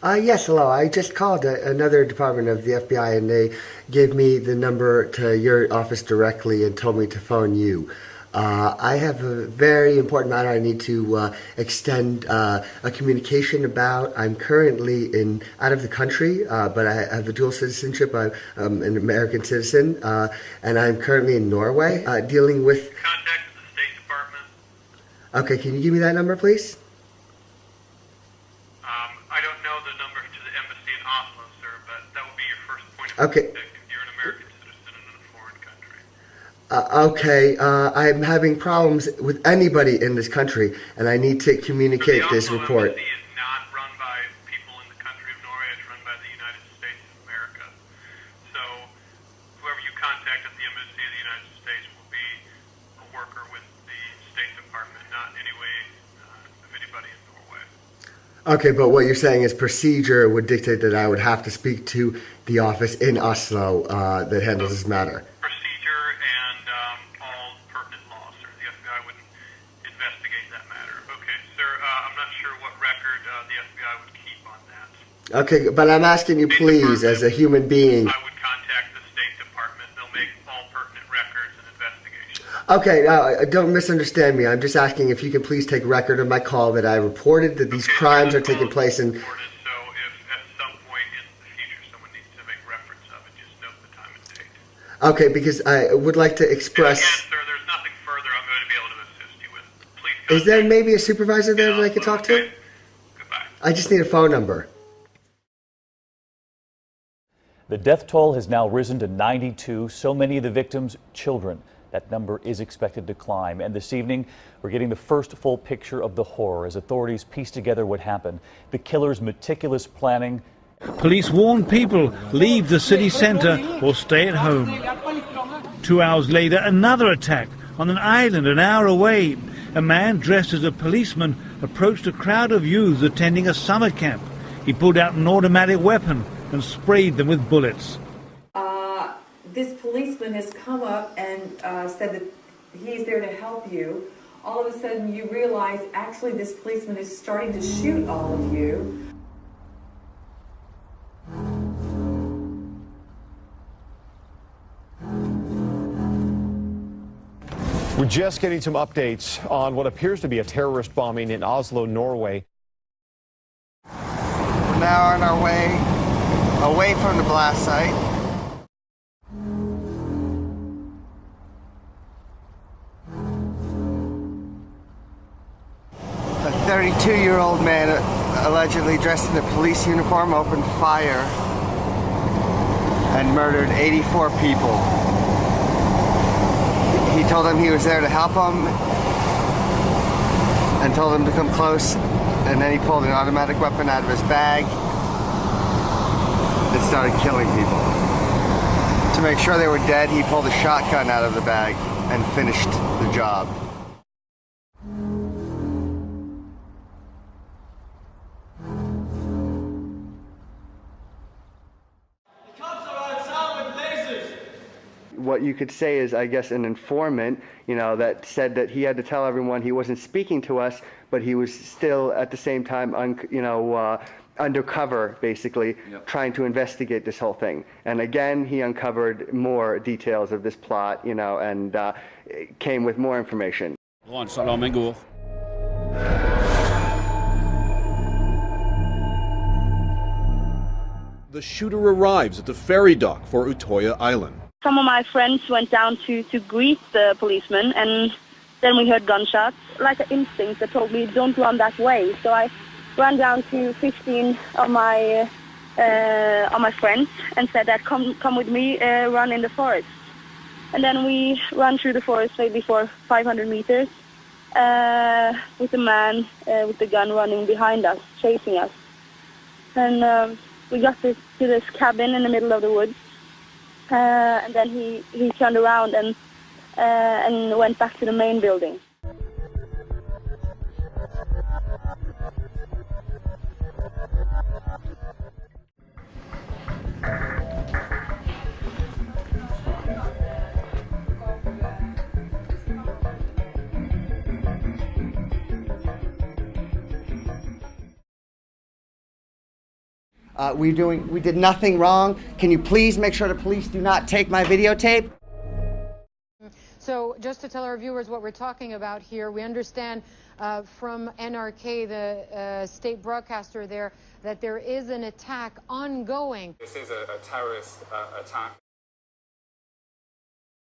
Yes, hello. I just called another department of the FBI and they gave me the number to your office directly and told me to phone you. I have a very important matter I need to extend a communication about. I'm currently out of the country, but I have a dual citizenship. I'm an American citizen, and I'm currently in Norway dealing with... Contacted the State Department. Okay, can you give me that number, please? I don't know the number to the embassy in Oslo, sir, but that will be your first point of Okay. contact if you're an American citizen in a foreign country. Okay, I'm having problems with anybody in this country, and I need to communicate So the this Oslo report. embassy is not run by people in the country of Norway, it's run by the United States of America. So whoever you contact at the embassy of the United States will be a worker with the State Department, not in any way of anybody in Norway. Okay, but what you're saying is procedure would dictate that I would have to speak to the office in Oslo that handles this matter. Procedure and all pertinent laws, sir. The FBI wouldn't investigate that matter. Okay, sir, I'm not sure what record the FBI would keep on that. Okay, but I'm asking you please, as a human being. I would contact the State Department. They'll make all pertinent records and investigations. Okay, don't misunderstand me. I'm just asking if you can please take record of my call that I reported that these crimes are taking place in... So if at some point in the future someone needs to make reference of it, just note the time and date. Okay, because I would like to And express... again, sir, there's nothing further I'm going to be able to assist you with. Please Is there contact maybe a supervisor there that I could talk to? Okay. Goodbye. I just need a phone number. The death toll has now risen to 92, so many of the victims children. That number is expected to climb. And this evening, we're getting the first full picture of the horror as authorities piece together what happened. The killer's meticulous planning. Police warn people, leave the city centre or stay at home. 2 hours later, another attack on an island an hour away. A man dressed as a policeman approached a crowd of youths attending a summer camp. He pulled out an automatic weapon and sprayed them with bullets. This policeman has come up and said that he's there to help you. All of a sudden you realize actually this policeman is starting to shoot all of you. We're just getting some updates on what appears to be a terrorist bombing in Oslo, Norway. We're now on our way away from the blast site. A 32-year-old man, allegedly dressed in a police uniform, opened fire and murdered 84 people. He told them he was there to help them and told them to come close, and then he pulled an automatic weapon out of his bag and started killing people. To make sure they were dead, he pulled a shotgun out of the bag and finished the job. What you could say is, I guess, an informant, that said that he had to tell everyone he wasn't speaking to us, but he was still at the same time, undercover, basically, trying to investigate this whole thing. And again, he uncovered more details of this plot, and came with more information. The shooter arrives at the ferry dock for Utoya Island. Some of my friends went down to greet the policeman, and then we heard gunshots. Like an instinct that told me, don't run that way. So I ran down to 15 of my friends and said that come with me, run in the forest. And then we ran through the forest maybe for 500 meters with a man with the gun running behind us, chasing us. And we got to this cabin in the middle of the woods. And then he turned around and went back to the main building. We did nothing wrong. Can you please make sure the police do not take my videotape? So just to tell our viewers what we're talking about here, we understand from NRK, the state broadcaster there, that there is an attack ongoing. This is a terrorist attack.